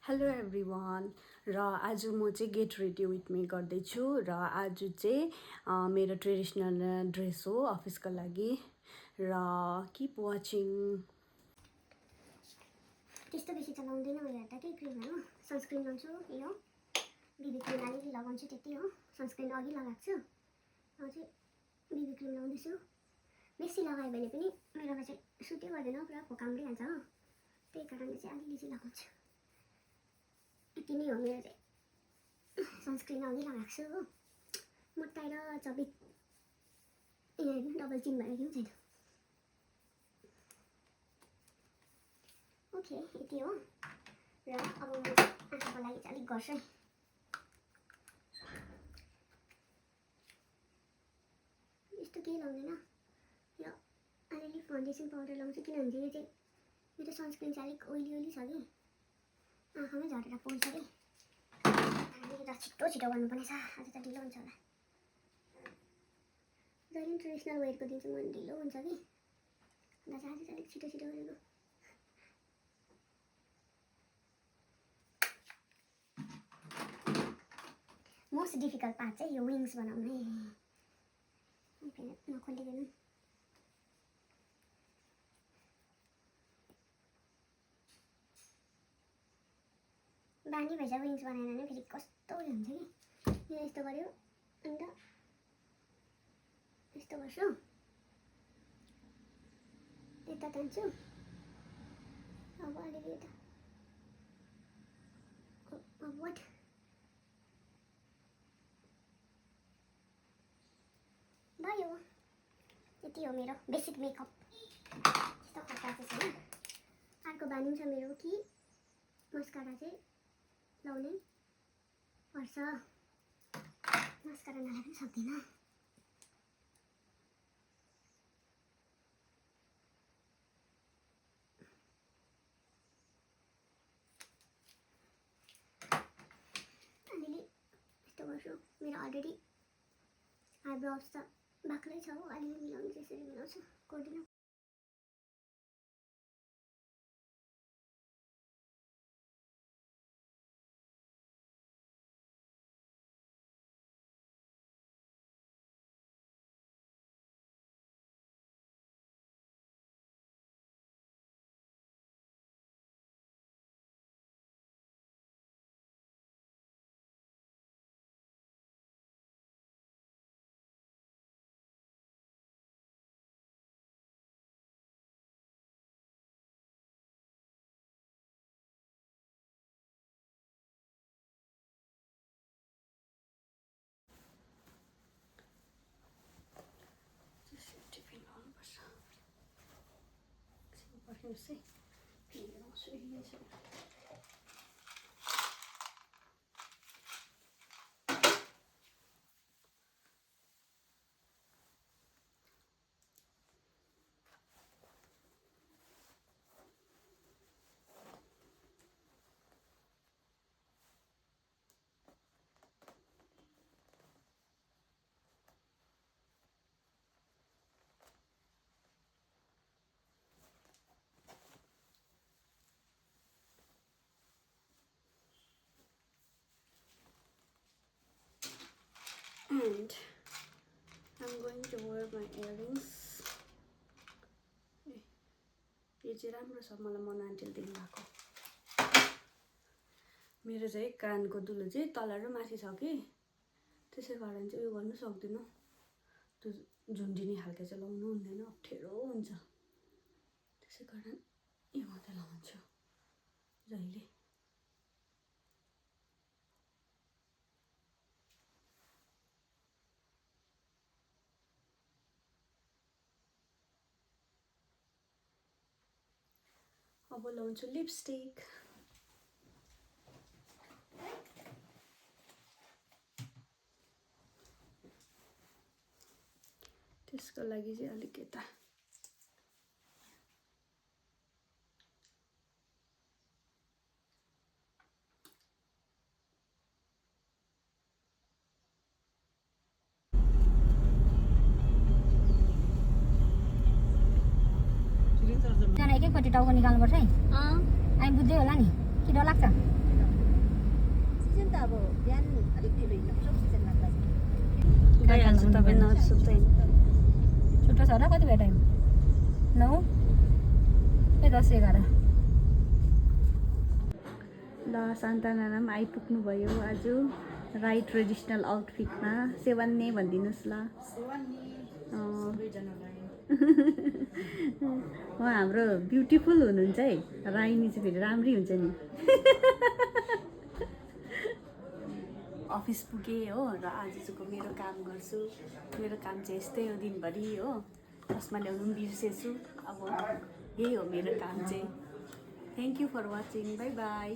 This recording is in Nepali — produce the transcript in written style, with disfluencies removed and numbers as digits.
हेलो एभ्रिवान र आज म चाहिँ गेट रेडी विथ मी गर्दैछु र आज चाहिँ मेरो ट्रेडिसनल ड्रेस हो अफिसको लागि र किप वाचिङ। त्यस्तो बेसी त लाउँदैन मैले त के क्रिम हो सनस्क्रिन लाउँछु यो बिबी क्रिम अलिकति लगाउँछु त्यति हो सनस्क्रिन अघि लगाएको छु अब चाहिँ बिबी क्रिम लाउँदैछु बेसी लगायो भने पनि मेरोमा चाहिँ सुटै गर्दैन पुरा खोकाउँदै हाल्छ हो त्यही कारणले चाहिँ अलिअलि चाहिँ लगाउँछु यति नै हो मेरो चाहिँ सनस्क्रिन अघि लगाएको छु हो मोटाइ र चबित डबल चिन भएर केही छैन ओके यति हो र अब म आँखाको लागि चाहिँ अलिक गर्छु है यस्तो केही लाउँदैन र अलिअलि फाउन्डेसन पाउडर लाउँछु किनभने यो चाहिँ मेरो सनस्क्रिन चाहिँ अलिक ओइली छ कि आँखामै झरेर पोल्छ कि हामीले त छिटो गर्नुपर्नेछ आज त ढिलो हुन्छ होला जहिले ट्रेडिसनल वेयरको दिन चाहिँ म ढिलो हुन्छ कि अन्त चाहिँ आज चाहिँ अलिक छिटो गरेको मोस्ट डिफिकल्ट पार्ट चाहिँ यो विङ्स बनाउनु है नखोलिदिनु बानी भएछ विङ्स बनाएन भने फेरि कस्तो उयो हुन्छ कि यो यस्तो गऱ्यो अन्त यस्तो गर्छु यता तान्छु अब अलिअलि यता वाट भयो यति हो मेरो बेसिक मेकअप यस्तो खतरा चाहिँ छैन अर्को बानी छ मेरो कि मस्कारा चाहिँ लाउनै पर्छ मस्कारा नलाग्न सक्दिनँ अलिअलि यस्तो गर्छु मेरो अलरेडी आइब्रोज त बाक्लै छ हो अलिअलि मिलाउनु चाहिँ यसरी मिलाउँछु गर्दिनँ पर्खिनुहोस् है फेरि आउँछु एकछिन and I'm going to wear my earrings. यो चाहिँ राम्रो छ मलाई मन आन्टीले दिनुभएको मेरो चाहिँ कानको दुलो चाहिँ तल र माथि छ कि त्यसै कारण चाहिँ उयो गर्नु सक्दिनँ त्यो झुन्डिने खालको चाहिँ लाउनु हुँदैन अप्ठ्यारो हुन्छ त्यसै कारण यो मात्रै लाउँछु जहिले अब लाउँछु लिपस्टिक त्यसको लागि चाहिँ अलिक यता एकैपट्टि टाउको निकाल्नुपर्छ है। अँ आई बुझ्दै होला नि कि डर लाग्छ? अब बिहान अलिक ढिलो हिँड्नुपर्छ सिजन लाग्दा गइहाल्छु तपाईँ नसुत्दै छुट्टो छ र कति भयो टाइम 9 ए 10 11 ल सान्ताना पनि आइपुग्नु भयो आज राई ट्रेडिसनल आउटफिटमा सेवान्ने भनिदिनुहोस् ल उहाँ हाम्रो ब्युटिफुल हुनुहुन्छ है राईनी चाहिँ फेरि राम्रै हुन्छ नि अफिस पुगेँ हो र आज चाहिँ मेरो काम गर्छु मेरो काम चाहिँ यस्तै हो दिनभरि हो चस्मा ल्याउनु पनि बिर्सेछु अब यही हो मेरो काम चाहिँ thank you for watching bye by